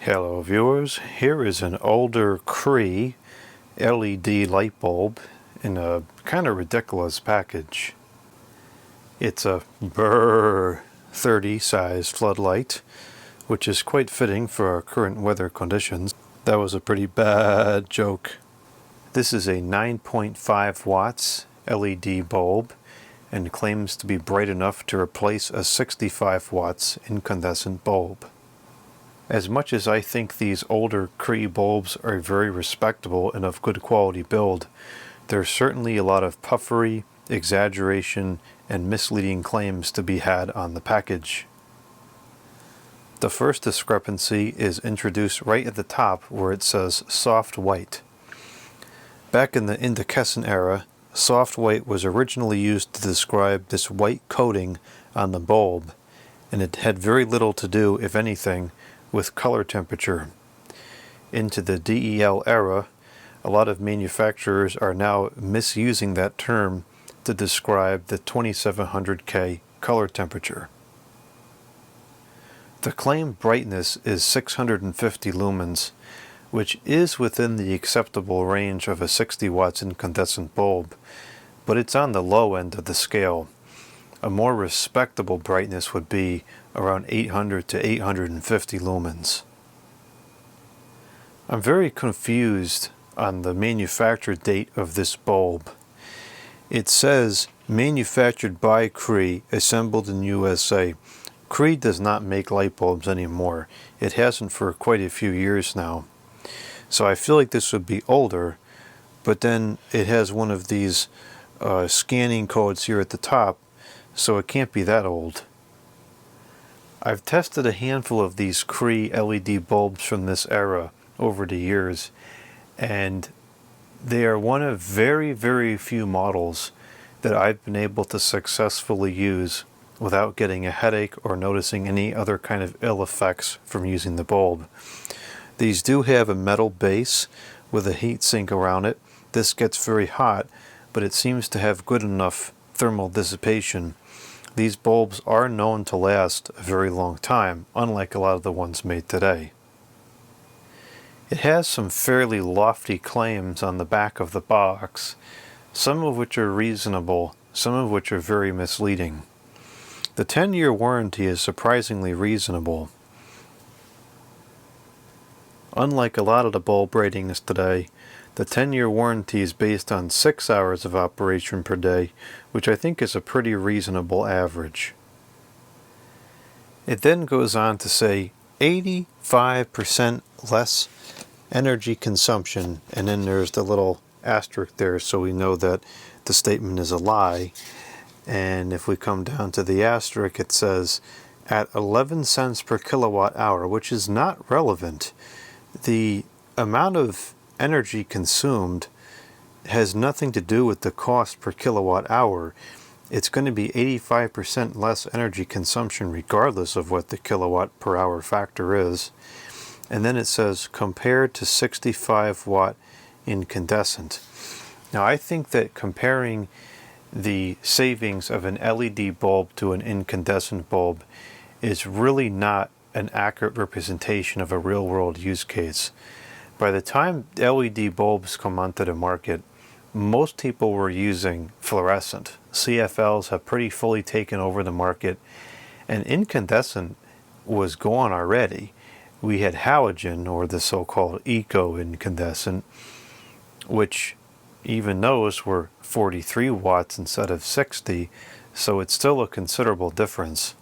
Hello viewers, here is an older Cree LED light bulb in a kind of ridiculous package. It's a BR30 size floodlight, which is quite fitting for our current weather conditions. That was a pretty bad joke. This is a 9.5 watts LED bulb and claims to be bright enough to replace a 65 watts incandescent bulb. As much as I think these older Cree bulbs are very respectable and of good quality build, there's certainly a lot of puffery, exaggeration, and misleading claims to be had on the package. The first discrepancy is introduced right at the top where it says soft white. Back in the incandescent era, soft white was originally used to describe this white coating on the bulb, and it had very little to do, if anything, with color temperature. Into the DEL era, a lot of manufacturers are now misusing that term to describe the 2700K color temperature. The claimed brightness is 650 lumens, which is within the acceptable range of a 60 watts incandescent bulb, but it's on the low end of the scale. A more respectable brightness would be around 800 to 850 lumens. I'm very confused on the manufacture date of this bulb. It says manufactured by Cree, assembled in USA. Cree does not make light bulbs anymore. It hasn't for quite a few years now. So I feel like this would be older, but then it has one of these scanning codes here at the top, so it can't be that old. I've tested a handful of these Cree LED bulbs from this era over the years, and they are one of very, very few models that I've been able to successfully use without getting a headache or noticing any other kind of ill effects from using the bulb. These do have a metal base with a heat sink around it. This gets very hot, but it seems to have good enough thermal dissipation. These bulbs are known to last a very long time, unlike a lot of the ones made today. It has some fairly lofty claims on the back of the box, some of which are reasonable, some of which are very misleading. The 10-year warranty is surprisingly reasonable. Unlike a lot of the bulb ratings today, the 10-year warranty is based on 6 hours of operation per day, which I think is a pretty reasonable average. It then goes on to say 85% less energy consumption, and then there's the little asterisk there so we know that the statement is a lie. And if we come down to the asterisk, it says at 11 cents per kilowatt hour, which is not relevant. The amount of energy consumed has nothing to do with the cost per kilowatt hour. It's going to be 85% less energy consumption regardless of what the kilowatt per hour factor is. And then it says compared to 65 watt incandescent. Now I think that comparing the savings of an LED bulb to an incandescent bulb is really not an accurate representation of a real-world use case. By the time LED bulbs come onto the market, most people were using fluorescent. CFLs have pretty fully taken over the market, and incandescent was gone already. We had halogen, or the so-called eco-incandescent, which even those were 43 watts instead of 60, so it's still a considerable difference.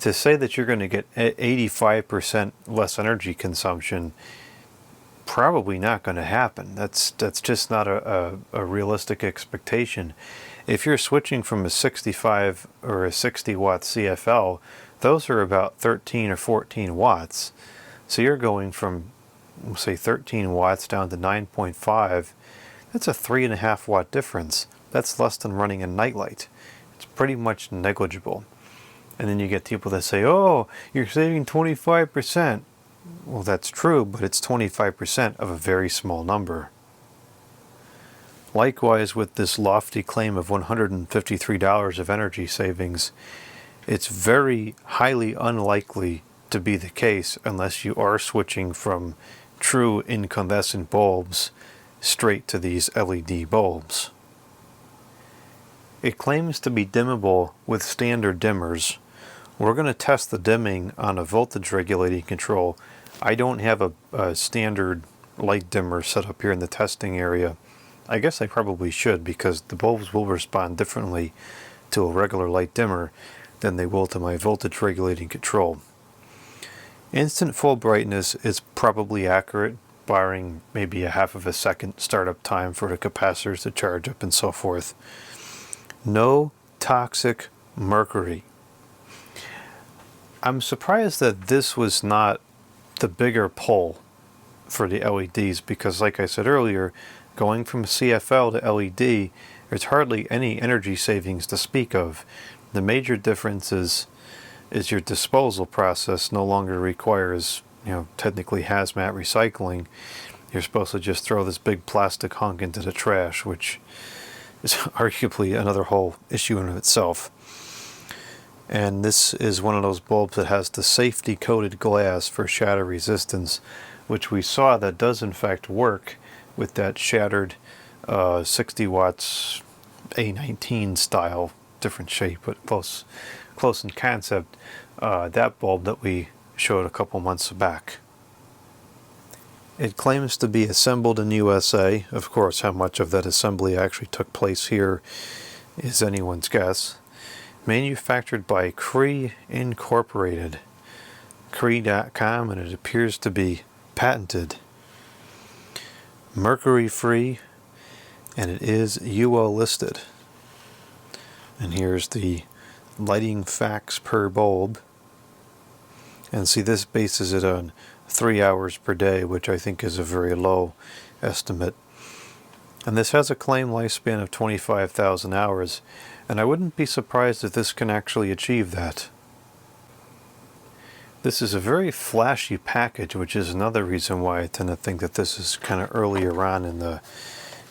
To say that you're going to get 85% less energy consumption, probably not going to happen. That's just not a realistic expectation. If you're switching from a 65 or a 60 watt CFL, those are about 13 or 14 watts. So you're going from, say, 13 watts down to 9.5. That's a 3.5 watt difference. That's less than running a nightlight. It's pretty much negligible. And then you get people that say, oh, you're saving 25%. Well, that's true, but it's 25% of a very small number. Likewise, with this lofty claim of $153 of energy savings, it's very highly unlikely to be the case unless you are switching from true incandescent bulbs straight to these LED bulbs. It claims to be dimmable with standard dimmers. We're going to test the dimming on a voltage regulating control. I don't have a standard light dimmer set up here in the testing area. I guess I probably should, because the bulbs will respond differently to a regular light dimmer than they will to my voltage regulating control. Instant full brightness is probably accurate, barring maybe a half of a second startup time for the capacitors to charge up and so forth. No toxic mercury. I'm surprised that this was not the bigger pull for the LEDs, because like I said earlier, going from CFL to LED, there's hardly any energy savings to speak of. The major difference is your disposal process no longer requires, technically hazmat recycling. You're supposed to just throw this big plastic hunk into the trash, which is arguably another whole issue in itself. And this is one of those bulbs that has the safety coated glass for shatter resistance, which we saw that does in fact work with that shattered 60 watts A19 style, different shape but close in concept, that bulb that we showed a couple months back. It claims to be assembled in USA. Of course, how much of that assembly actually took place here is anyone's guess. Manufactured by Cree Incorporated, Cree.com, and it appears to be patented. Mercury free, and it is UL listed. And here's the lighting facts per bulb. And see, this bases it on 3 hours per day, which I think is a very low estimate. And this has a claimed lifespan of 25,000 hours, and I wouldn't be surprised if this can actually achieve that. This is a very flashy package, which is another reason why I tend to think that this is kind of earlier on in the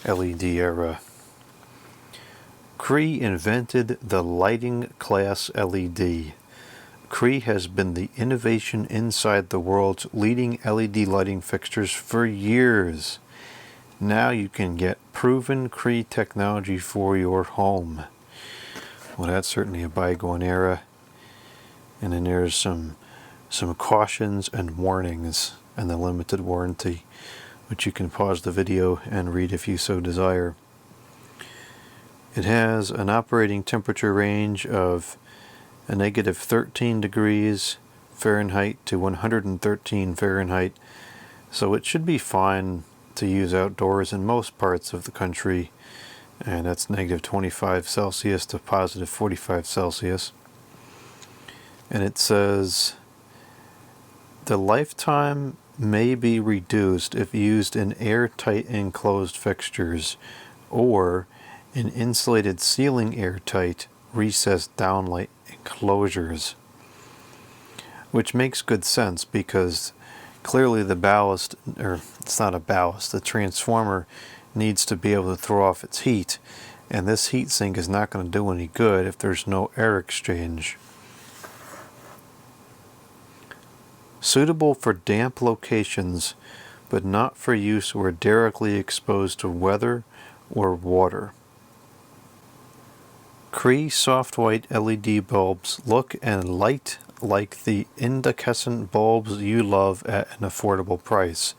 LED era. Cree invented the lighting class LED. Cree has been the innovation inside the world's leading LED lighting fixtures for years. Now you can get proven Cree technology for your home. Well, that's certainly a bygone era. And then there's some cautions and warnings and the limited warranty, which you can pause the video and read if you so desire. It has an operating temperature range of a negative 13 degrees Fahrenheit to 113 Fahrenheit, so it should be fine to use outdoors in most parts of the country, and that's negative 25 Celsius to positive 45 Celsius. And it says the lifetime may be reduced if used in airtight enclosed fixtures or in insulated ceiling airtight recessed downlight enclosures, which makes good sense because clearly the ballast, or it's not a ballast, the transformer needs to be able to throw off its heat, and this heat sink is not going to do any good if there's no air exchange. Suitable for damp locations, but not for use where directly exposed to weather or water. Cree soft white LED bulbs look and light like the incandescent bulbs you love at an affordable price.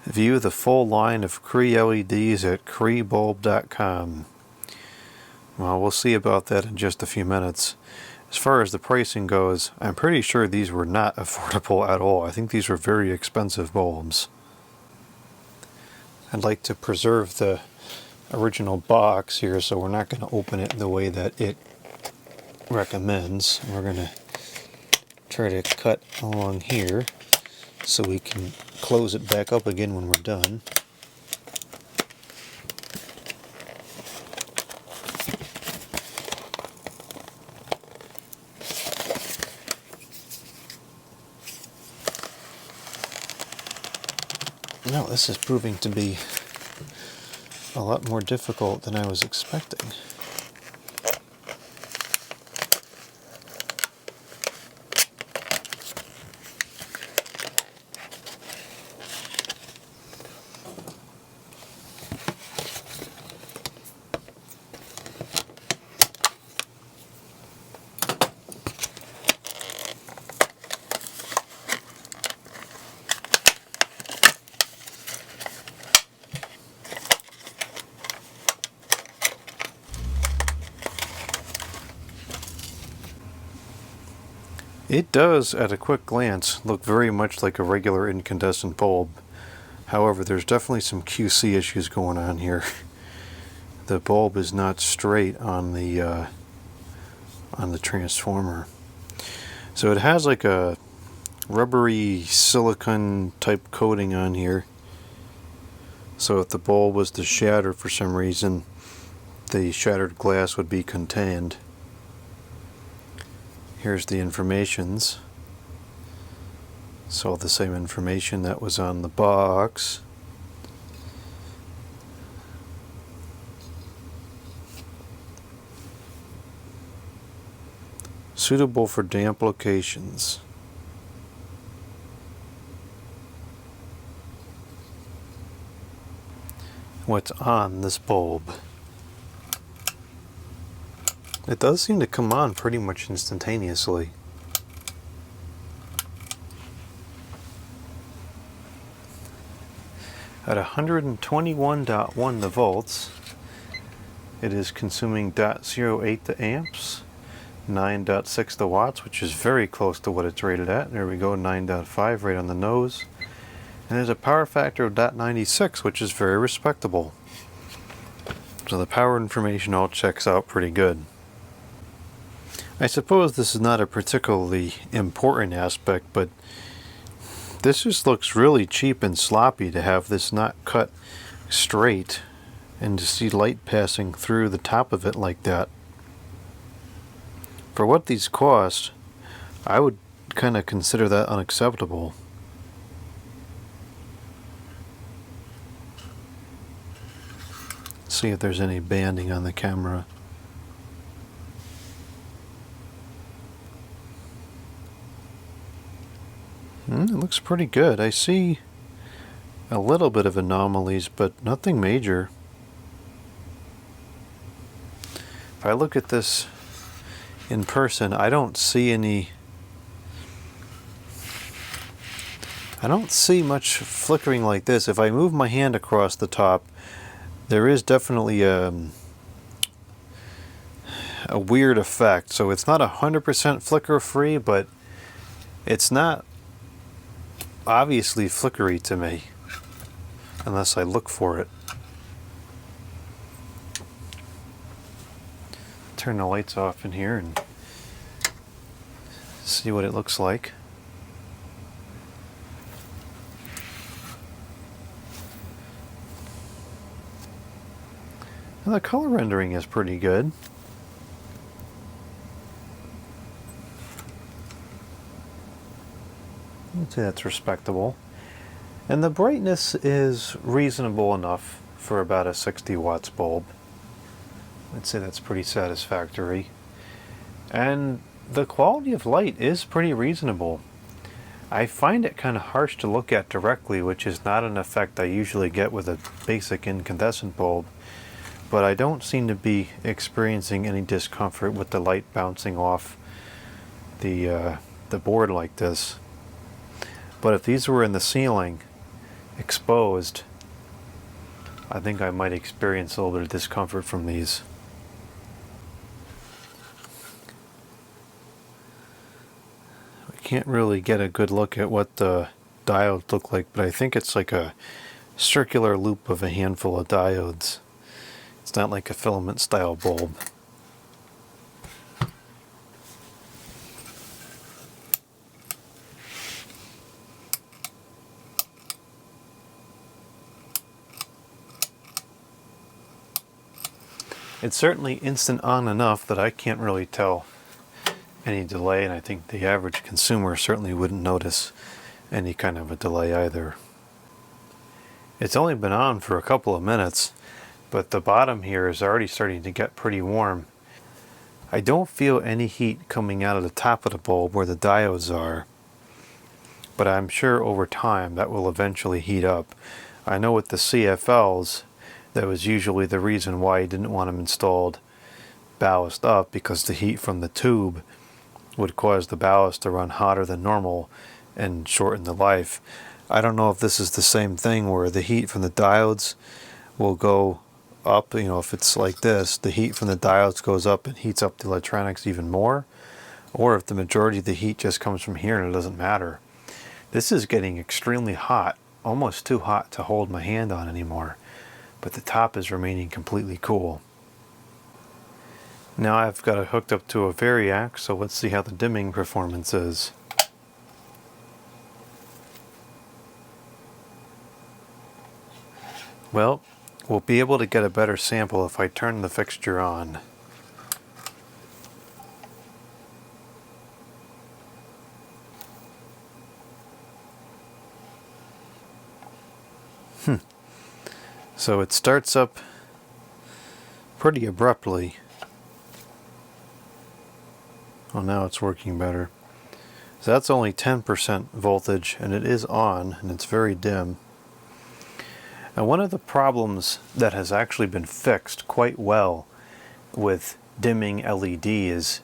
View the full line of Cree LEDs at creebulb.com. Well, we'll see about that in just a few minutes. As far as the pricing goes, I'm pretty sure these were not affordable at all. I think these were very expensive bulbs. I'd like to preserve the original box here, so we're not going to open it the way that it recommends. We're going to try to cut along here so we can close it back up again when we're done. No, this is proving to be a lot more difficult than I was expecting. It does, at a quick glance, look very much like a regular incandescent bulb. However, there's definitely some QC issues going on here. The bulb is not straight on the transformer. So it has like a rubbery silicone type coating on here. So if the bulb was to shatter for some reason, the shattered glass would be contained. Here's the informations. So the same information that was on the box. Suitable for damp locations. What's on this bulb? It does seem to come on pretty much instantaneously. At 121.1 the volts, it is consuming 0.08 the amps, 9.6 the watts, which is very close to what it's rated at. There we go, 9.5 right on the nose. And there's a power factor of 0.96, which is very respectable. So the power information all checks out pretty good. I suppose this is not a particularly important aspect, but this just looks really cheap and sloppy to have this not cut straight and to see light passing through the top of it like that. For what these cost, I would kind of consider that unacceptable. See if there's any banding on the camera. It looks pretty good. I see a little bit of anomalies, but nothing major. If I look at this in person, I don't see much flickering like this. If I move my hand across the top, there is definitely a weird effect. So it's not 100% flicker free, but it's not obviously flickery to me unless I look for it. Turn the lights off in here and see what it looks like. And the color rendering is pretty good. I'd say that's respectable. And the brightness is reasonable enough for about a 60 watts bulb. I'd say that's pretty satisfactory. And the quality of light is pretty reasonable. I find it kind of harsh to look at directly, which is not an effect I usually get with a basic incandescent bulb. But I don't seem to be experiencing any discomfort with the light bouncing off the board like this. But if these were in the ceiling, exposed, I think I might experience a little bit of discomfort from these. I can't really get a good look at what the diodes look like, but I think it's like a circular loop of a handful of diodes. It's not like a filament style bulb. It's certainly instant on enough that I can't really tell any delay, and I think the average consumer certainly wouldn't notice any kind of a delay either. It's only been on for a couple of minutes, but the bottom here is already starting to get pretty warm. I don't feel any heat coming out of the top of the bulb where the diodes are, but I'm sure over time that will eventually heat up. I know with the CFLs, that was usually the reason why you didn't want them installed ballast up, because the heat from the tube would cause the ballast to run hotter than normal and shorten the life. I don't know if this is the same thing where the heat from the diodes will go up. You know, if it's like this, the heat from the diodes goes up and heats up the electronics even more, or if the majority of the heat just comes from here and it doesn't matter. This is getting extremely hot, almost too hot to hold my hand on anymore, but the top is remaining completely cool. Now I've got it hooked up to a variac, so let's see how the dimming performance is. Well, we'll be able to get a better sample if I turn the fixture on. So it starts up pretty abruptly. Oh, now it's working better. So that's only 10% voltage, and it is on, and it's very dim. And one of the problems that has actually been fixed quite well with dimming LEDs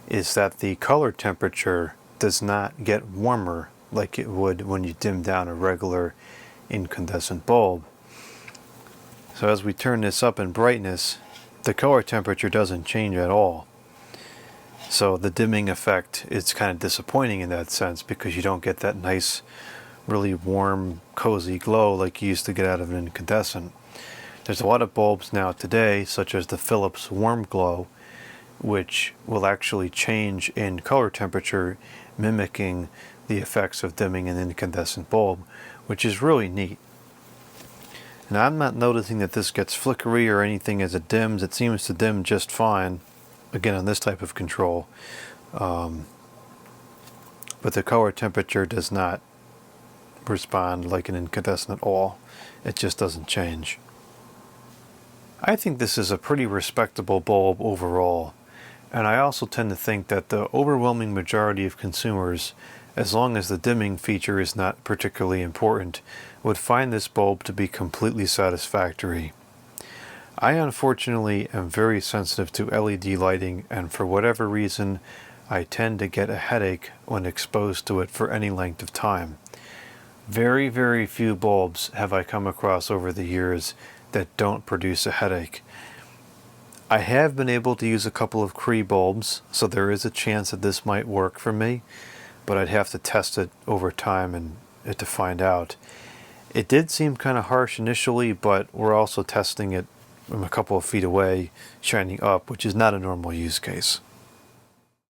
is that the color temperature does not get warmer like it would when you dim down a regular incandescent bulb. So as we turn this up in brightness, the color temperature doesn't change at all. So the dimming effect is kind of disappointing in that sense, because you don't get that nice, really warm, cozy glow like you used to get out of an incandescent. There's a lot of bulbs now today, such as the Philips Warm Glow, which will actually change in color temperature, mimicking the effects of dimming an incandescent bulb, which is really neat. Now I'm not noticing that this gets flickery or anything as it dims. It seems to dim just fine, again on this type of control. But the color temperature does not respond like an incandescent at all. It just doesn't change. I think this is a pretty respectable bulb overall. And I also tend to think that the overwhelming majority of consumers, as long as the dimming feature is not particularly important, would find this bulb to be completely satisfactory. I unfortunately am very sensitive to LED lighting, and for whatever reason I tend to get a headache when exposed to it for any length of time. Very, very few bulbs have I come across over the years that don't produce a headache. I have been able to use a couple of Cree bulbs, so there is a chance that this might work for me, but I'd have to test it over time and to find out. It did seem kind of harsh initially, but we're also testing it from a couple of feet away, shining up, which is not a normal use case.